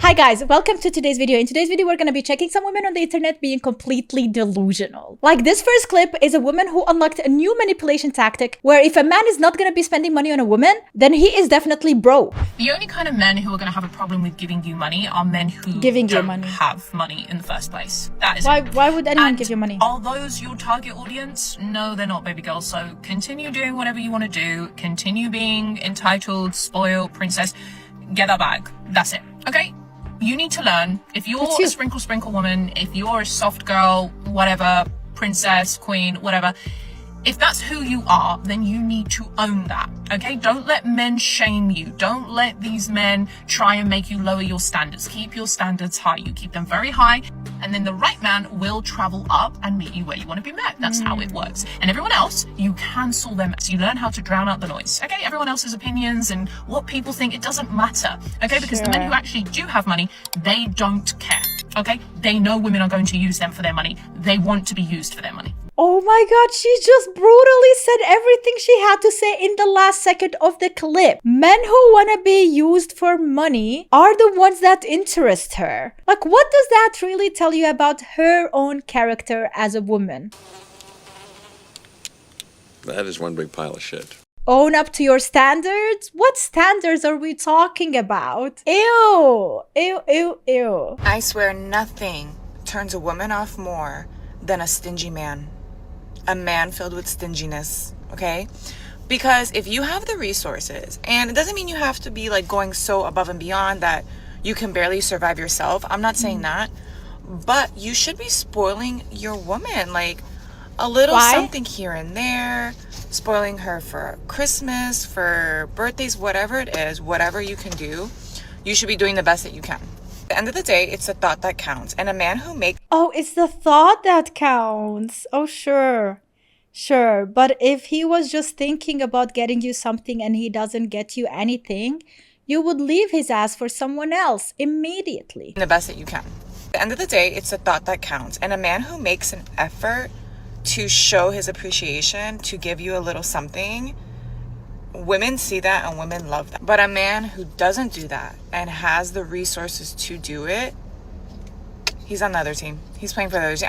Hi guys, welcome to today's video. In today's video, we're going to be checking some women on the internet being completely delusional. Like this first clip is a woman who unlocked a new manipulation tactic where if a man is not going to be spending money on a woman, then he is definitely broke. The only kind of men who are going to have a problem with giving you money are men who don't have money in the first place. That is why would anyone give you money? Are those your target audience? No, they're not, baby girl. So continue doing whatever you want to do. Continue being entitled, spoiled, princess. Get that bag. That's it. Okay? You need to learn. If you're a sprinkle woman, if you're a soft girl, whatever, princess, queen, whatever, if that's who you are, then you need to own that, okay? Don't let men shame you. Don't let these men try and make you lower your standards. Keep your standards high. You keep them very high, and then the right man will travel up and meet you where you want to be met. That's how it works. And everyone else, you cancel them. So you learn how to drown out the noise, okay? Everyone else's opinions and what people think, it doesn't matter, okay? Because the men who actually do have money, they don't care, okay? They know women are going to use them for their money. They want to be used for their money. Oh my god, she just brutally said everything she had to say in the last second of the clip. Men who want to be used for money are the ones that interest her. Like, what does that really tell you about her own character as a woman? That is one big pile of shit. Own up to your standards? What standards are we talking about? Ew, ew, ew, ew. I swear nothing turns a woman off more than a stingy man. A man filled with stinginess, okay? Because if you have the resources, and it doesn't mean you have to be like going so above and beyond that you can barely survive yourself. I'm not saying that, but you should be spoiling your woman, like a little something here and there, spoiling her for Christmas, for birthdays, whatever it is, whatever you can do, you should be doing the best that you can. At the end of the day, it's the thought that counts. And a man who makes... Oh, it's the thought that counts. Oh, sure. Sure. But if he was just thinking about getting you something and he doesn't get you anything, you would leave his ass for someone else immediately. The best that you can. At the end of the day, it's the thought that counts. And a man who makes an effort to show his appreciation, to give you a little something... Women see that and women love that. But a man who doesn't do that and has the resources to do it, he's on the other team. He's playing for the other team.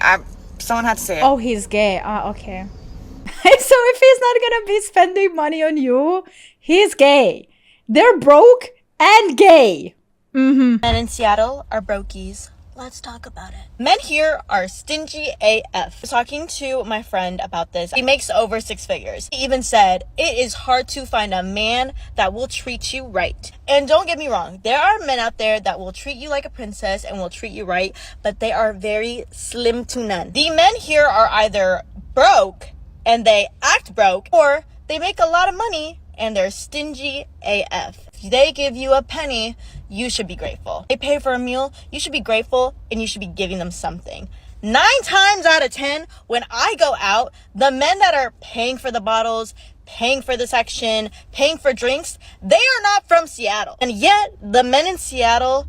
Someone had to say it. Oh, he's gay. Okay. So if he's not going to be spending money on you, he's gay. They're broke and gay. Men in Seattle are brokies. Let's talk about it. Men here are stingy AF. I was talking to my friend about this. He makes over 6 figures. He even said, it is hard to find a man that will treat you right. And don't get me wrong, there are men out there that will treat you like a princess and will treat you right, but they are very slim to none. The men here are either broke and they act broke, or they make a lot of money and they're stingy AF. If they give you a penny, you should be grateful. They pay for a meal, you should be grateful, and you should be giving them something. 9 times out of 10, when I go out, the men that are paying for the bottles, paying for the section, paying for drinks, they are not from Seattle. And yet, the men in Seattle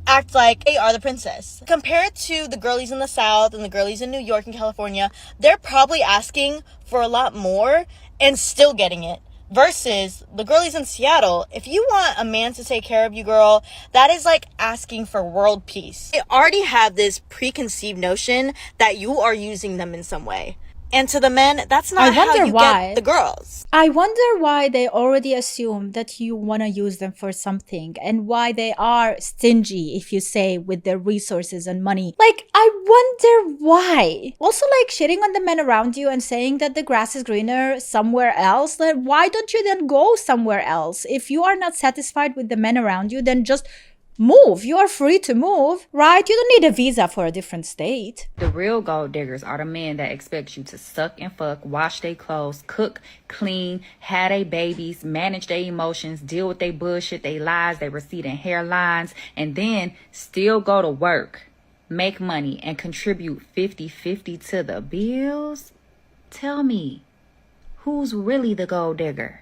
act like they are the princess. Compared to the girlies in the South and the girlies in New York and California, they're probably asking for a lot more and still getting it. Versus the girlies in Seattle, if you want a man to take care of you, girl, that is like asking for world peace. They already have this preconceived notion that you are using them in some way. And to the men, that's not how you get the girls. I wonder why they already assume that you want to use them for something, and why they are stingy, if you say, with their resources and money. Like, I wonder why. Also, like, shitting on the men around you and saying that the grass is greener somewhere else. Like, why don't you then go somewhere else? If you are not satisfied with the men around you, then just move. You are free to move, right? You don't need a visa for a different state. The real gold diggers are the men that expect you to suck and fuck, wash their clothes, cook, clean, have their babies, manage their emotions, deal with their bullshit, their lies, their receding hairlines, and then still go to work, make money, and contribute 50-50 to the bills. Tell me, who's really the gold digger?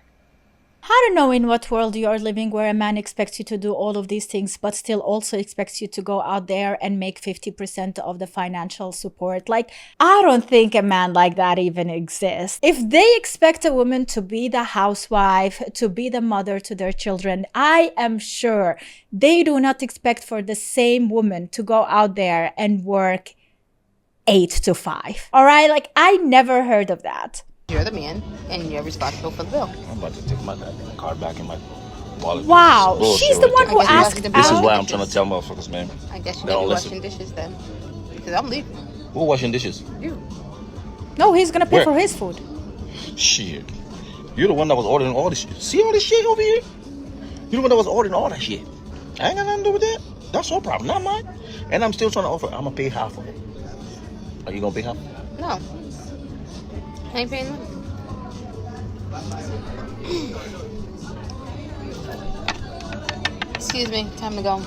I don't know in what world you are living where a man expects you to do all of these things, but still also expects you to go out there and make 50% of the financial support. Like, I don't think a man like that even exists. If they expect a woman to be the housewife, to be the mother to their children, I am sure they do not expect for the same woman to go out there and work 8 to 5. All right? Like, I never heard of that. You're the man, and you're responsible for the bill. I'm about to take my card back in my wallet. Wow, Bullshit she's the right one there. who I guess you asked have to This is out. why I'm trying to tell motherfuckers, man. I guess you They gotta don't be listen. washing dishes then. Because I'm leaving. Who washing dishes? You. No, he's gonna pay Where? for his food. Shit. You're the one that was ordering all this shit. See all this shit over here? You're the one that was ordering all that shit. I ain't got nothing to do with that. That's your problem, not mine. And I'm still trying to offer. I'm gonna pay half of it. Are you gonna pay half? No. I ain't paying money. Excuse me, time to go.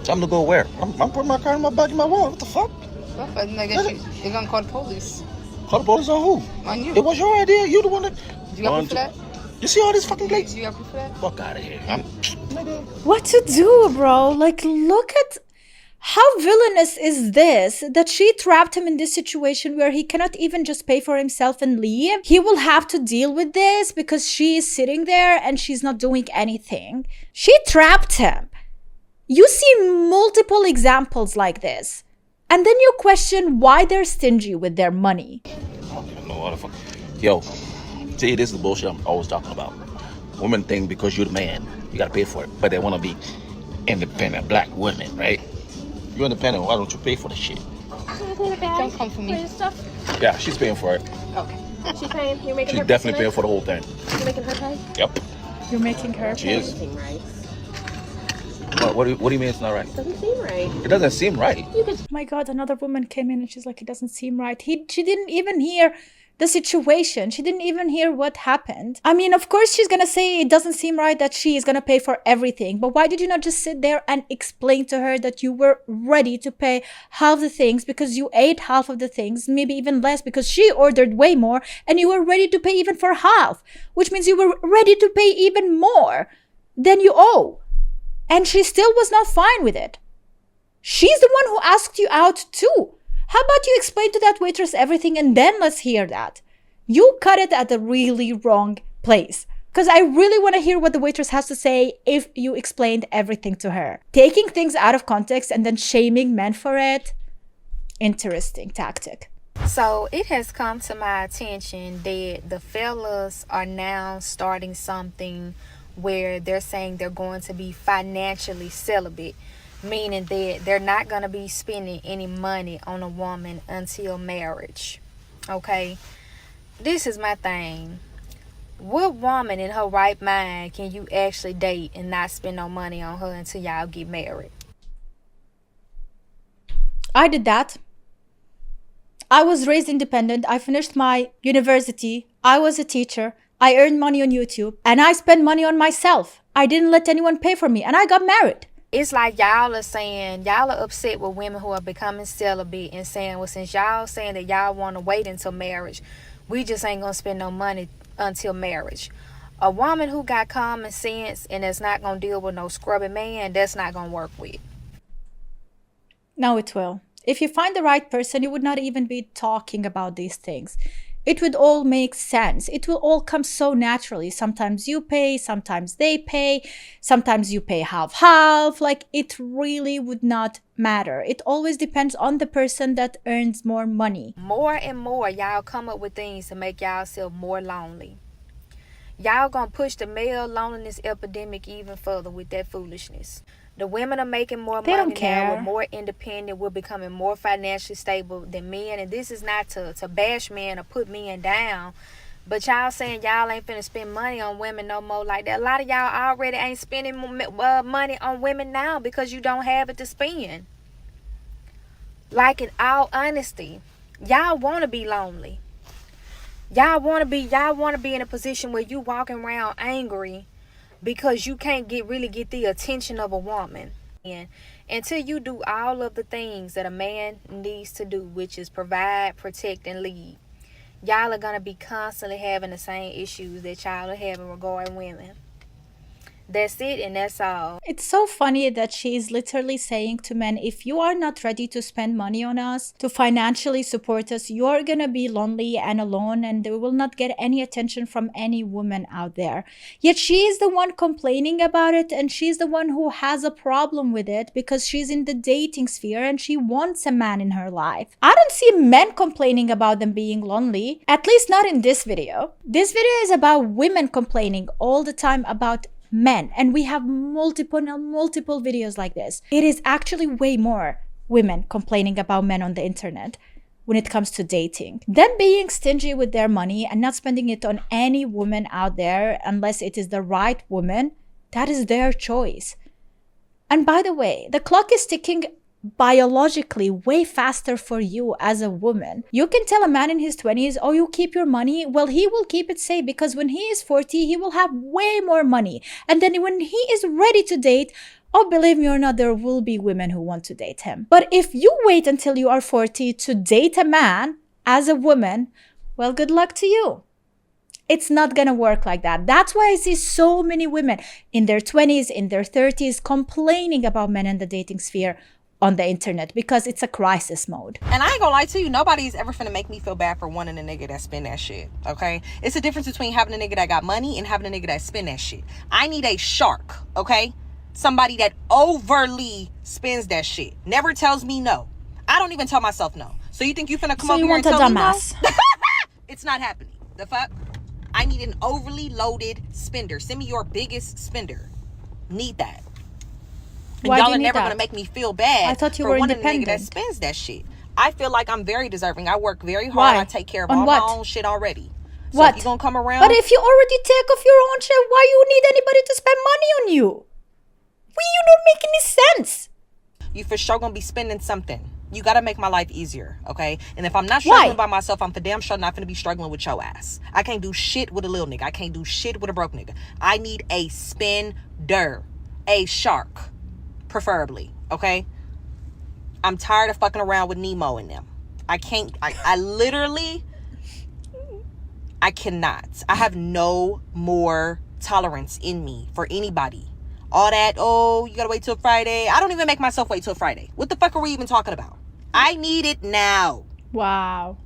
Time to go where? I'm putting my car in my back in my wallet. What the fuck? Well, I guess you're gonna call the police Call the police on who? on you. It was your idea. You the one that. You got proof for that? You see all this fucking plates? You got proof for that? Fuck out of here. What to do, bro? Like, look at how villainous is this that she trapped him in this situation where he cannot even just pay for himself and leave. He will have to deal with this because she is sitting there and she's not doing anything. She trapped him. You see multiple examples like this. And then you question why they're stingy with their money. No other fuck. Yo, see, this is the bullshit I'm always talking about. Women think because you're the man, you gotta pay for it. But they wanna be independent black women, right? You're independent, why don't you pay for the shit? Don't come for me. Yeah, she's paying for it. Okay. She's paying. You're making She's her definitely pay paying for the whole thing. You're making her pay. Yep, You're making her she pay. is. Everything right. What do you mean it's not right? Doesn't seem right. It doesn't seem right. Oh my God, another woman came in and she's like, it doesn't seem right. She didn't even hear the situation. She didn't even hear what happened. I mean, of course, she's going to say it doesn't seem right that she is going to pay for everything. But why did you not just sit there and explain to her that you were ready to pay half the things because you ate half of the things, maybe even less because she ordered way more and you were ready to pay even for half, which means you were ready to pay even more than you owe. And she still was not fine with it. She's the one who asked you out too. How about you explain to that waitress everything and then let's hear that? You cut it at the really wrong place. Because I really want to hear what the waitress has to say if you explained everything to her. Taking things out of context and then shaming men for it. Interesting tactic. So it has come to my attention that the fellas are now starting something where they're saying they're going to be financially celibate, meaning that they're not going to be spending any money on a woman until marriage. Okay, this is my thing. What woman in her right mind can you actually date and not spend no money on her until y'all get married? I did that. I was raised independent. I finished my university. I was a teacher. I earned money on YouTube and I spent money on myself. I didn't let anyone pay for me and I got married. It's like y'all are saying, y'all are upset with women who are becoming celibate and saying, well, since y'all saying that y'all want to wait until marriage, we just ain't going to spend no money until marriage. A woman who got common sense and is not going to deal with no scrubby man, that's not going to work with. No, it will. If you find the right person, you would not even be talking about these things. It would all make sense. It will all come so naturally. Sometimes you pay, sometimes they pay, sometimes you pay half-half. Like, it really would not matter. It always depends on the person that earns more money. More and more, y'all come up with things to make y'all more lonely. Y'all gonna push the male loneliness epidemic even further with that foolishness. The women are making more They money don't care. now. We're more independent. We're becoming more financially stable than men. And this is not to bash men or put men down. But y'all saying y'all ain't finna spend money on women no more like that. A lot of y'all already ain't spending money on women now because you don't have it to spend. Like, in all honesty, y'all want to be lonely. Y'all want to be in a position where you walking around angry because you can't really get the attention of a woman. And until you do all of the things that a man needs to do, which is provide, protect, and lead, y'all are going to be constantly having the same issues that y'all are having regarding women. That's it, and that's all. It's so funny that she's literally saying to men, if you are not ready to spend money on us, to financially support us, you're gonna be lonely and alone and they will not get any attention from any woman out there. Yet she is the one complaining about it, and she's the one who has a problem with it because she's in the dating sphere and she wants a man in her life. I don't see men complaining about them being lonely, at least not in this video. This video is about women complaining all the time about men, and we have multiple videos like this. It is actually way more women complaining about men on the internet when it comes to dating. Them being stingy with their money and not spending it on any woman out there unless it is the right woman, that is their choice. And by the way, the clock is ticking biologically way faster for you as a woman. You can tell a man in his 20s, oh, you keep your money. Well, he will keep it safe because when he is 40, he will have way more money. And then when he is ready to date, oh, believe me or not, there will be women who want to date him. But if you wait until you are 40 to date a man as a woman, well, good luck to you. It's not gonna work like that. That's why I see so many women in their 20s, in their 30s complaining about men in the dating sphere on the internet because it's a crisis mode. And I ain't gonna lie to you, nobody's ever finna make me feel bad for wanting a nigga that spend that shit, okay? It's a difference between having a nigga that got money and having a nigga that spend that shit. I need a shark, okay? Somebody that overly spends that shit. Never tells me no. I don't even tell myself no. So you think you finna come over here and tell me no? It's not happening. The fuck? I need an overly loaded spender. Send me your biggest spender. Need that. And Why y'all do are you need never that? gonna make me feel bad. I thought you for were wanting a nigga independent. that spends that shit. I feel like I'm very deserving. I work very hard. Why? I take care of On all what? my own shit already. So What? if you gonna come around, But if you already take off your own shit, why you need anybody to spend money on you? You don't make any sense. you for sure gonna be spending something. You gotta make my life easier, okay? And if I'm not struggling by myself, I'm for damn sure not gonna be struggling with your ass. I can't do shit with a little nigga. I can't do shit with a broke nigga. I need a spender, a shark, preferably, okay? I'm tired of fucking around with Nemo in them. I can't. I literally, I cannot. I have no more tolerance in me for anybody. All that, oh, you gotta wait till Friday. I don't even make myself wait till Friday. What the fuck are we even talking about? I need it now. Wow.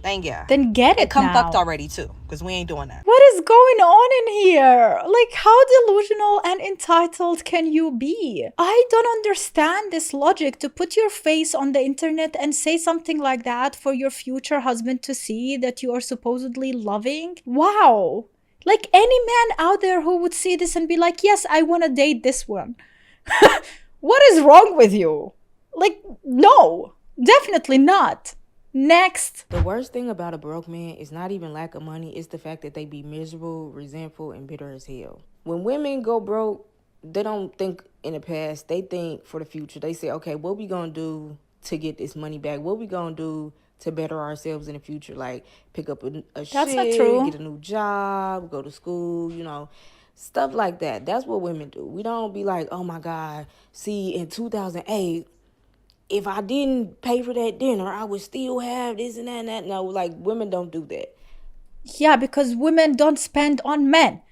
Thank you. Then get it come now. fucked already too, because we ain't doing that. What is going on in here? Like, how delusional and entitled can you be? I don't understand this logic to put your face on the internet and say something like that for your future husband to see that you are supposedly loving. Wow. Like, any man out there who would see this and be like, yes, I want to date this one. What is wrong with you? Like, no, definitely not. Next. The worst thing about a broke man is not even lack of money, it's the fact that they be miserable, resentful, and bitter as hell. When women go broke, they don't think in the past, they think for the future. They say, okay, what we gonna do to get this money back? What we gonna do to better ourselves in the future? Like, pick up a That's shit, not true. get a new job, go to school, you know, stuff like that. That's what women do. We don't be like, oh my God, see, in 2008, if I didn't pay for that dinner, I would still have this and that and that. No, like, women don't do that. Yeah, because women don't spend on men.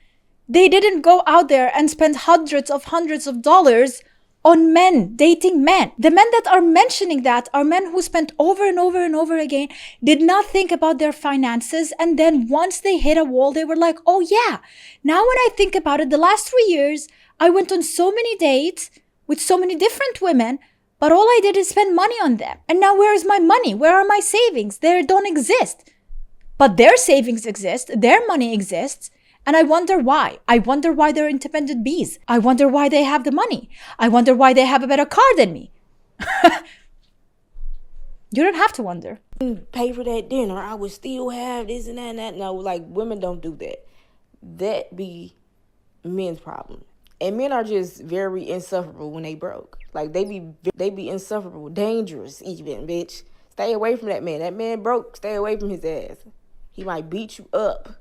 They didn't go out there and spend hundreds of dollars on men, dating men. The men that are mentioning that are men who spent over and over and over again, did not think about their finances. And then once they hit a wall, they were like, oh yeah, now when I think about it, the last 3 years, I went on so many dates with so many different women, but all I did is spend money on them. And now where is my money? Where are my savings? They don't exist. But their savings exist. Their money exists. And I wonder why. I wonder why they're independent bees. I wonder why they have the money. I wonder why they have a better car than me. You don't have to wonder. Pay for that dinner, I would still have this and that and that. No, like, women don't do that. That be men's problem. And men are just very insufferable when they broke. Like, they be insufferable, dangerous even, bitch. Stay away from that man. That man broke, stay away from his ass. He might beat you up.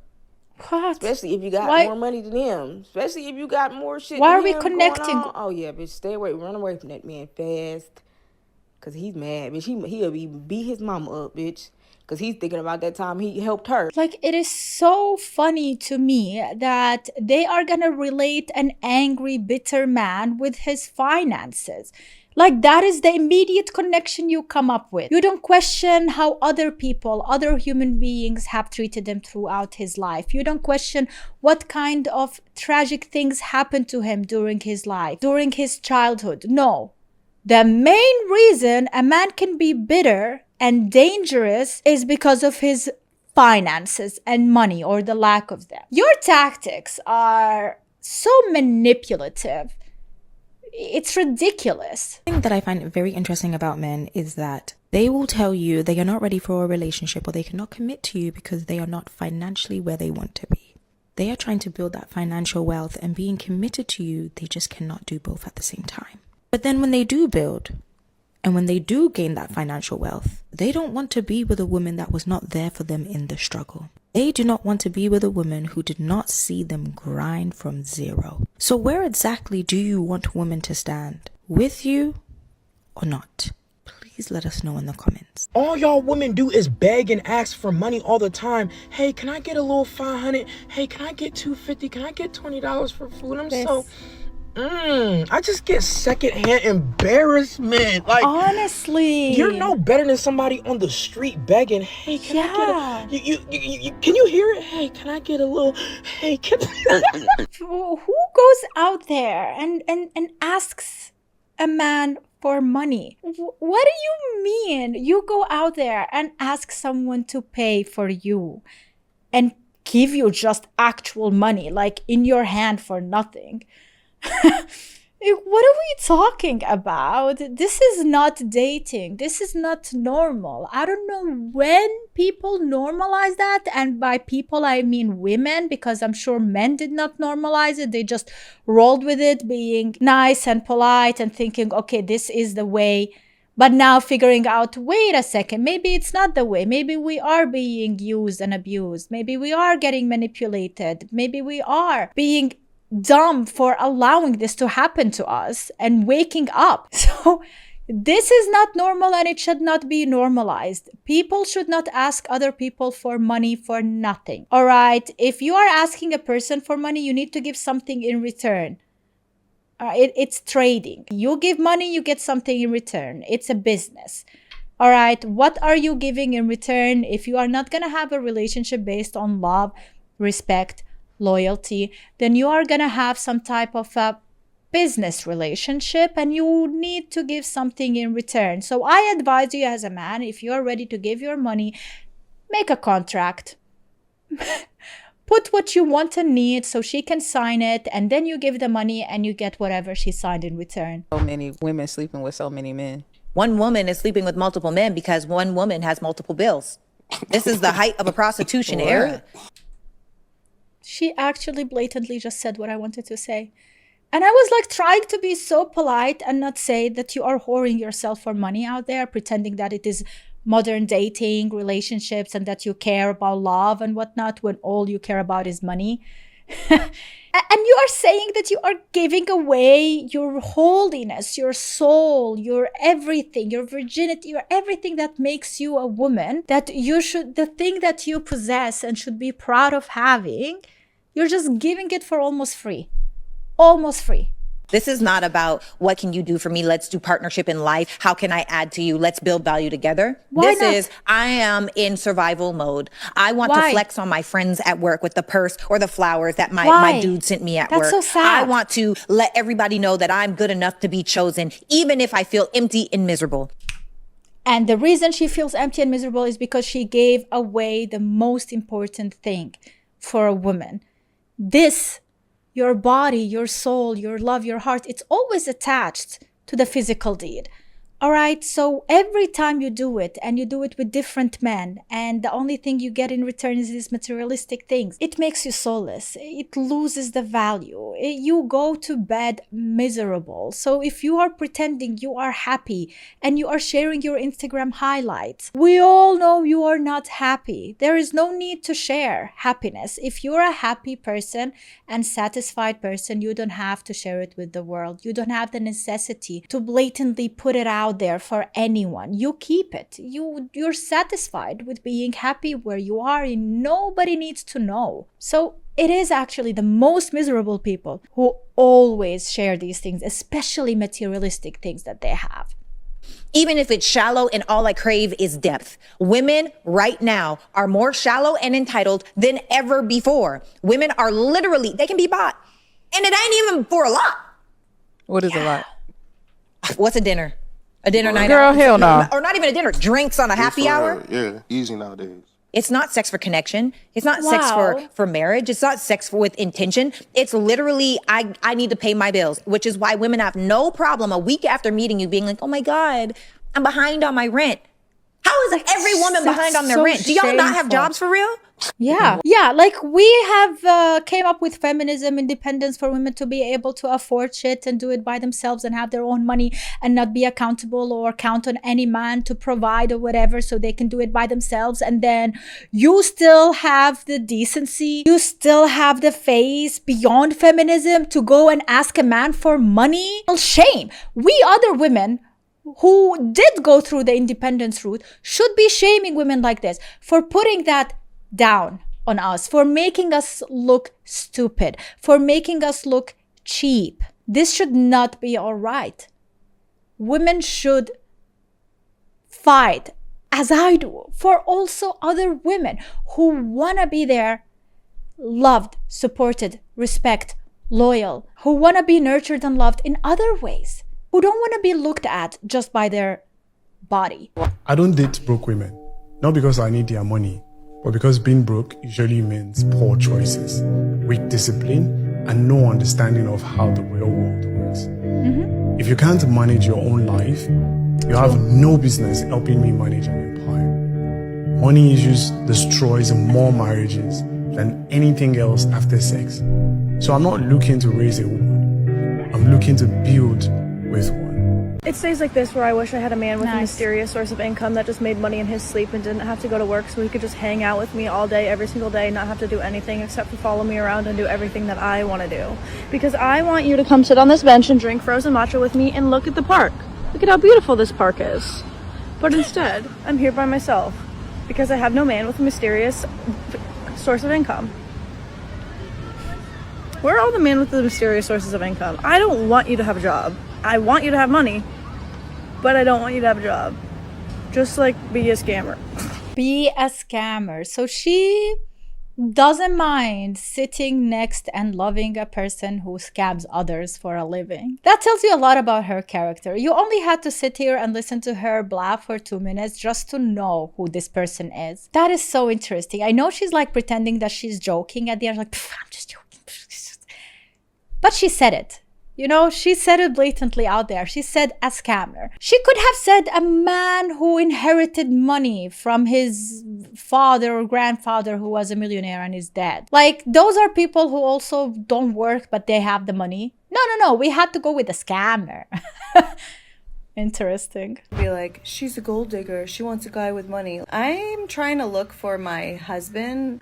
What? Especially if you got more money than him. Especially if you got more shit Why than are we him connecting? going on. Oh, yeah, bitch, stay away. Run away from that man fast. Because he's mad, bitch. He'll be beat his mama up, bitch. Because he's thinking about that time he helped her. Like, it is so funny to me that they are gonna relate an angry, bitter man with his finances. Like, that is the immediate connection you come up with. You don't question how other people, other human beings have treated him throughout his life. You don't question what kind of tragic things happened to him during his life, during his childhood. No. The main reason a man can be bitter and dangerous is because of his finances and money, or the lack of them. Your tactics are so manipulative. It's ridiculous. The thing that I find very interesting about men is that they will tell you they are not ready for a relationship, or they cannot commit to you because they are not financially where they want to be. They are trying to build that financial wealth, and being committed to you, they just cannot do both at the same time. But then when they do build, and when they do gain that financial wealth, they don't want to be with a woman that was not there for them in the struggle. They do not want to be with a woman who did not see them grind from zero. So where exactly do you want women to stand? With you or not? Please let us know in the comments. All y'all women do is beg and ask for money all the time. Hey, can I get a little 500? Hey, can I get 250? Can I get $20 for food? I just get secondhand embarrassment. Like, honestly, you're no better than somebody on the street begging. Hey, can I get a? Can you hear it? Hey, can I get a little? Hey, who goes out there and asks a man for money? What do you mean? You go out there and ask someone to pay for you and give you just actual money, like in your hand for nothing. What are we talking about? This is not dating. This is not normal. I don't know when people normalize that. And by people, I mean women, because I'm sure men did not normalize it. They just rolled with it, being nice and polite and thinking, okay, this is the way. But now figuring out, wait a second, maybe it's not the way. Maybe we are being used and abused. Maybe we are getting manipulated. Maybe we are being dumb for allowing this to happen to us and waking up. So this is not normal, and it should not be normalized. People should not ask other people for money for nothing. All right, if you are asking a person for money, you need to give something in return. It's trading. You give money, you get something in return. It's a business. All right, what are you giving in return? If you are not going to have a relationship based on love, respect, loyalty, then you are going to have some type of a business relationship, and you need to give something in return. So I advise you as a man, if you are ready to give your money, make a contract. Put what you want and need so she can sign it, and then you give the money and you get whatever she signed in return. So many women sleeping with so many men. One woman is sleeping with multiple men because one woman has multiple bills. This is the height of a prostitution era. She actually blatantly just said what I wanted to say. And I was like trying to be so polite and not say that you are whoring yourself for money out there, pretending that it is modern dating, relationships, and that you care about love and whatnot, when all you care about is money. And you are saying that you are giving away your holiness, your soul, your everything, your virginity, your everything that makes you a woman, that you should, the thing that you possess and should be proud of having, you're just giving it for almost free. Almost free. This is not about what can you do for me? Let's do partnership in life. How can I add to you? Let's build value together. Why this not? is, I am in survival mode. I want Why? to flex on my friends at work with the purse or the flowers that my dude sent me at That's work. so sad. I want to let everybody know that I'm good enough to be chosen, even if I feel empty and miserable. And the reason she feels empty and miserable is because she gave away the most important thing for a woman. This, your body, your soul, your love, your heart, it's always attached to the physical deed. All right, so every time you do it, and you do it with different men, and the only thing you get in return is these materialistic things, it makes you soulless. It loses the value. You go to bed miserable. So if you are pretending you are happy and you are sharing your Instagram highlights, we all know you are not happy. There is no need to share happiness. If you're a happy person and satisfied person, you don't have to share it with the world. You don't have the necessity to blatantly put it out out there for anyone. You keep it. You're satisfied with being happy where you are, and nobody needs to know. So it is actually the most miserable people who always share these things, especially materialistic things that they have. Even if it's shallow and all I crave is depth. Women right now are more shallow and entitled than ever before. Women are literally, they can be bought. And it ain't even for a lot. What is a lot? What's a dinner? A dinner night Girl, out? hell no. Or not even a dinner. Drinks on a happy hour? Yeah, easy nowadays. It's not sex for connection. It's not sex for marriage. It's not sex with intention. It's literally, I need to pay my bills, which is why women have no problem a week after meeting you being like, oh my God, I'm behind on my rent. How is every woman behind on their rent? Do y'all not have jobs for real? Yeah. Like we have came up with feminism, independence for women to be able to afford shit and do it by themselves and have their own money and not be accountable or count on any man to provide or whatever, so they can do it by themselves. And then you still have the decency, you still have the face beyond feminism to go and ask a man for money. Well, shame. We other women who did go through the independence route should be shaming women like this for putting that down on us, for making us look stupid, for making us look cheap. This should not be all right. Women should fight, as I do, for also other women who want to be there, loved, supported, respect, loyal, who want to be nurtured and loved in other ways, who don't want to be looked at just by their body. I don't date broke women, not because I need their money, but because being broke usually means poor choices, weak discipline, and no understanding of how the real world works. If you can't manage your own life, you have no business helping me manage an empire. Money issues destroys more marriages than anything else after sex. So I'm not looking to raise a woman. I'm looking to build with one. It stays like this where I wish I had a man with a mysterious source of income that just made money in his sleep and didn't have to go to work, so he could just hang out with me all day, every single day, not have to do anything except for follow me around and do everything that I want to do. Because I want you to come sit on this bench and drink frozen matcha with me and look at the park. Look at how beautiful this park is. But instead, I'm here by myself because I have no man with a mysterious source of income. Where are all the men with the mysterious sources of income? I don't want you to have a job. I want you to have money, but I don't want you to have a job. Just like be a scammer. Be a scammer. So she doesn't mind sitting next and loving a person who scams others for a living. That tells you a lot about her character. You only had to sit here and listen to her blab for 2 minutes just to know who this person is. That is so interesting. I know she's like pretending that she's joking at the end, like, I'm just joking. But she said it. You know, she said it blatantly out there. She said a scammer. She could have said a man who inherited money from his father or grandfather who was a millionaire and is dead. Like, those are people who also don't work, but they have the money. No. We had to go with a scammer. Interesting. Be like, she's a gold digger. She wants a guy with money. I'm trying to look for my husband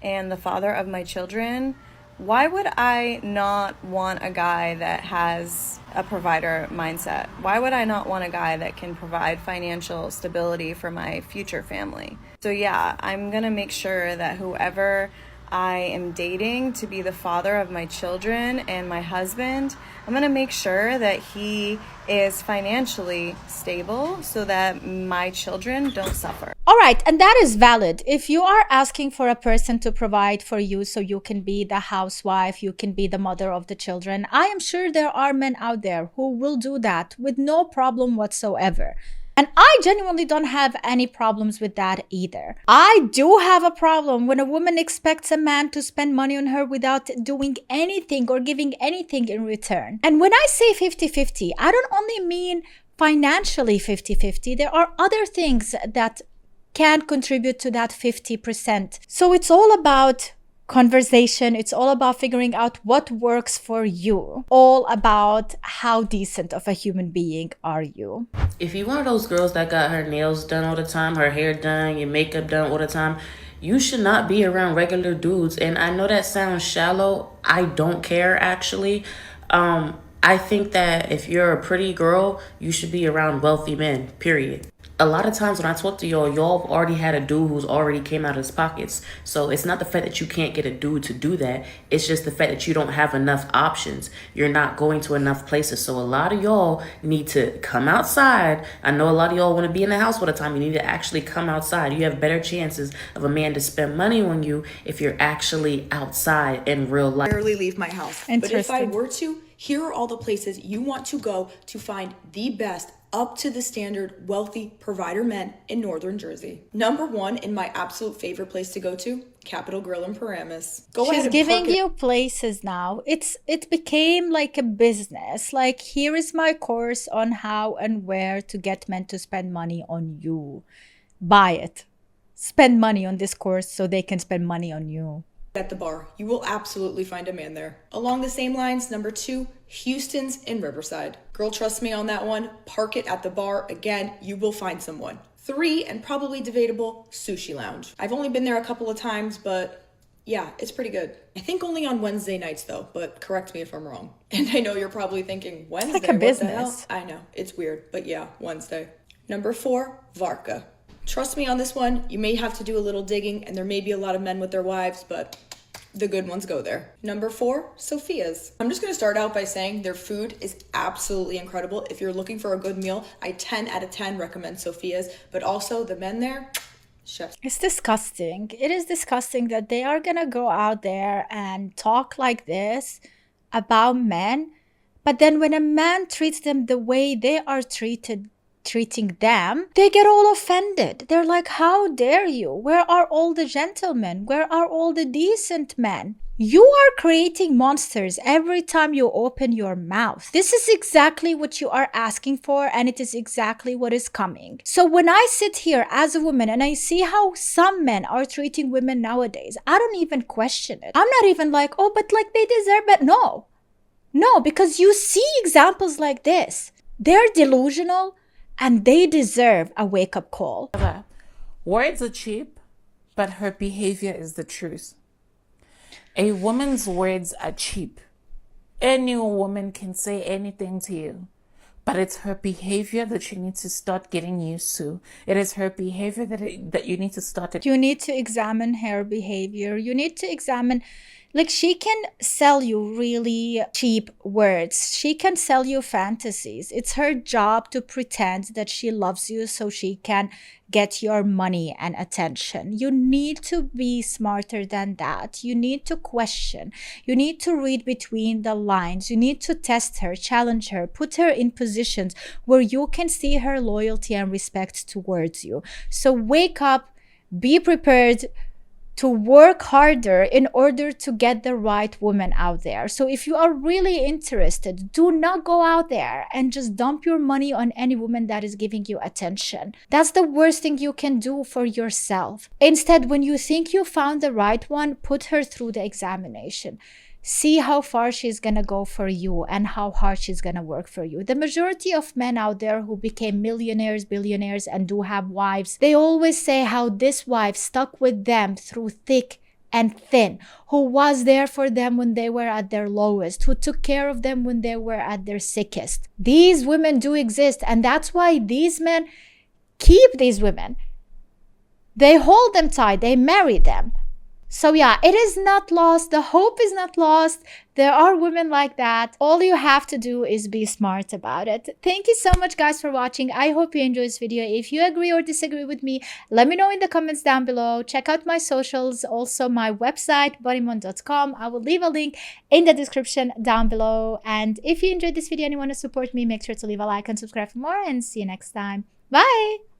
and the father of my children. Why would I not want a guy that has a provider mindset? Why would I not want a guy that can provide financial stability for my future family? So yeah, I'm gonna make sure that whoever I am dating to be the father of my children and my husband, I'm gonna make sure that he is financially stable so that my children don't suffer. All right, and that is valid. If you are asking for a person to provide for you so you can be the housewife, you can be the mother of the children, I am sure there are men out there who will do that with no problem whatsoever. And I genuinely don't have any problems with that either. I do have a problem when a woman expects a man to spend money on her without doing anything or giving anything in return. And when I say 50-50, I don't only mean financially 50-50. There are other things that can contribute to that 50%. So it's all about conversation. It's all about figuring out what works for you. All about how decent of a human being are you. If you're one of those girls that got her nails done all the time, her hair done, your makeup done all the time, you should not be around regular dudes. And I know that sounds shallow. I don't care, actually. I think that if you're a pretty girl, you should be around wealthy men, period. A lot of times when I talk to y'all have already had a dude who's already came out of his pockets. So it's not the fact that you can't get a dude to do that. It's just the fact that you don't have enough options. You're not going to enough places. So a lot of y'all need to come outside. I know a lot of y'all want to be in the house all the time. You need to actually come outside. You have better chances of a man to spend money on you if you're actually outside in real life. Rarely leave my house. But if I were to, here are all the places you want to go to find the best up to the standard wealthy provider men in Northern Jersey. Number 1 in my absolute favorite place to go to, Capitol Grill in Paramus. She's giving you places now. It became like a business. Like, here is my course on how and where to get men to spend money on you. Buy it. Spend money on this course so they can spend money on you. At the bar, you will absolutely find a man there. Along the same lines, number 2, Houston's in Riverside. Girl, trust me on that one. Park it at the bar. Again, you will find someone. 3, and probably debatable, Sushi Lounge. I've only been there a couple of times, but yeah, it's pretty good. I think only on Wednesday nights though, but correct me if I'm wrong. And I know you're probably thinking, Wednesday, it's like a business. What the hell? I know, it's weird, but yeah, Wednesday. Number 4, Varka. Trust me on this one, you may have to do a little digging and there may be a lot of men with their wives, but the good ones go there. Number 4, Sophia's. I'm just gonna start out by saying their food is absolutely incredible. If you're looking for a good meal, I 10 out of 10 recommend Sophia's, but also the men there, chefs. It's disgusting. It is disgusting that they are gonna go out there and talk like this about men, but then when a man treats them the way they are treating them, they get all offended. They're like, how dare you? Where are all the gentlemen? Where are all the decent men? You are creating monsters every time you open your mouth. This is exactly what you are asking for, and it is exactly what is coming. So when I sit here as a woman and I see how some men are treating women nowadays, I don't even question it. I'm not even like, oh, but like they deserve it. No, because you see examples like this. They're delusional, and they deserve a wake-up call. Words are cheap, but her behavior is the truth. A woman's words are cheap. Any woman can say anything to you, but it's her behavior that you need to start getting used to. It is her behavior that you need to start. You need to examine her behavior. You need to examine. Like, she can sell you really cheap words. She can sell you fantasies. It's her job to pretend that she loves you so she can get your money and attention. You need to be smarter than that. You need to question. You need to read between the lines. You need to test her, challenge her, put her in positions where you can see her loyalty and respect towards you. So wake up, be prepared to work harder in order to get the right woman out there. So if you are really interested, do not go out there and just dump your money on any woman that is giving you attention. That's the worst thing you can do for yourself. Instead, when you think you found the right one, put her through the examination. See how far she's gonna go for you and how hard she's gonna work for you. The majority of men out there who became millionaires, billionaires, and do have wives, they always say how this wife stuck with them through thick and thin, who was there for them when they were at their lowest, who took care of them when they were at their sickest. These women do exist, and that's why these men keep these women. They hold them tight, they marry them. So yeah, it is not lost. The hope is not lost. There are women like that. All you have to do is be smart about it. Thank you so much, guys, for watching. I hope you enjoyed this video. If you agree or disagree with me, let me know in the comments down below. Check out my socials, also my website, bunnymon.com. I will leave a link in the description down below. And if you enjoyed this video and you want to support me, make sure to leave a like and subscribe for more, and see you next time. Bye!